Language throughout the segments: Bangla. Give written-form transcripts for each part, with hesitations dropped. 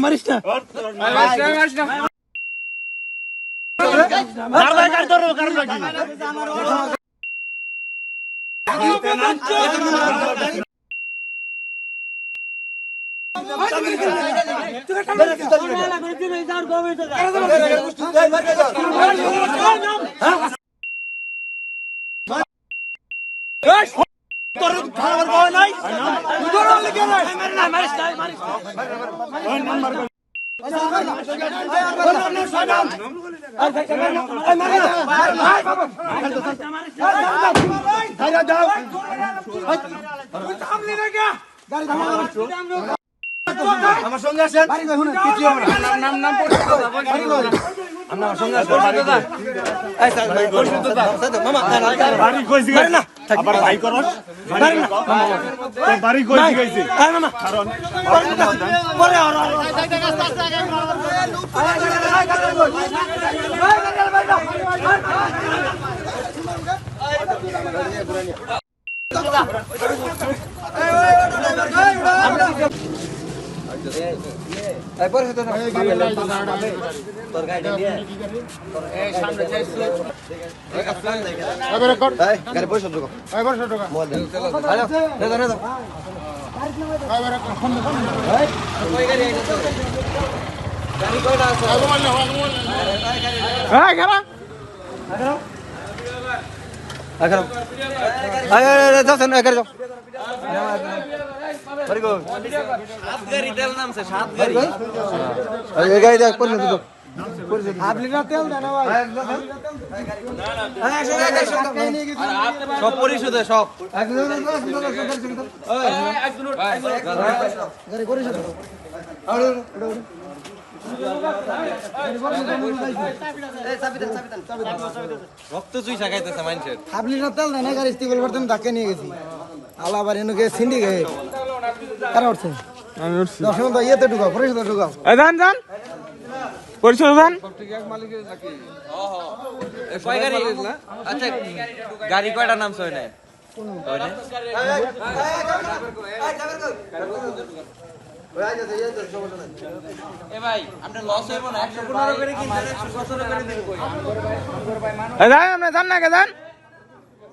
মারিস না আমার সঙ্গে আসেন আমার সঙ্গে আসেন বাড়ি কইছি না আবার ভাই করস বাড়ি কইছি গাইছে কারণ পরে সব পরিশোধে সব রক্ত চুই সাকাইতেছে মানুষের আপনি না তেল না গাড়ি স্টিল করতেন ধাক্কা নিয়ে গেছি আলাবার এনুকে সিন্ডি গে কারা উঠছে আমি উঠছি দর্শন তো ইয়েতে ঢুকাও পরিশোধে ঢুকাও যান যান পরিশোধ যান মালিকের নাকি কয় গাড়ি আচ্ছা গাড়ি কয়টা নাম সয় নাই এ ভাই আপনি লস হইব না 115 করে কিনতে 117 করে দিব কই এই যান আপনি যান না কে যান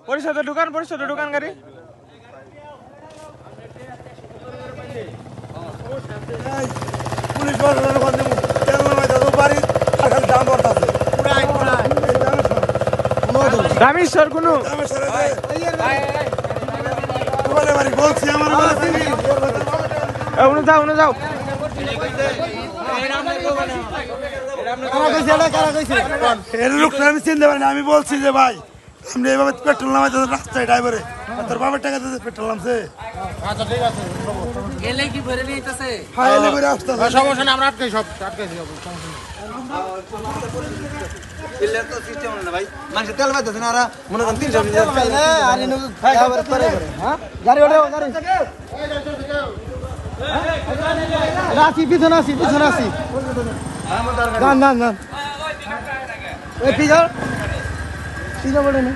পরিশোধে ঢুকান গাড়ি পুলিশ বাজার কোন দিমু তেল নামাই দাও বাড়ি আর খালি দাম বর্তাছে পুরাই দামেশ্বর কোন দামেশ্বর বলে বাড়ি বলছি আমার বলে চিনি উনি যাও আমি চিনতে পারি না আমি বলছি যে ভাই আপনি এইভাবে পেট্রোল নামাইতে রাস্তায় ড্রাইভারে তোর বাবার টাকা দিতে পেট্রোল নামছে আচ্ছা ঠিক আছে এলে কি ভরে নিতেছে হ্যাঁ এলে ভরে আসতেছে সমস্যা না আমরা আটকাইছি বিলের তো সিস্টেম না ভাই মানুষ তেল পাইতেছে না আর মনে করেন 300 তেল পাই না আর ইনো খাবার করে হ্যাঁ গাড়ি ওঠাও গাড়ি রাসি পিছনে আসি না এই পিজা বলে না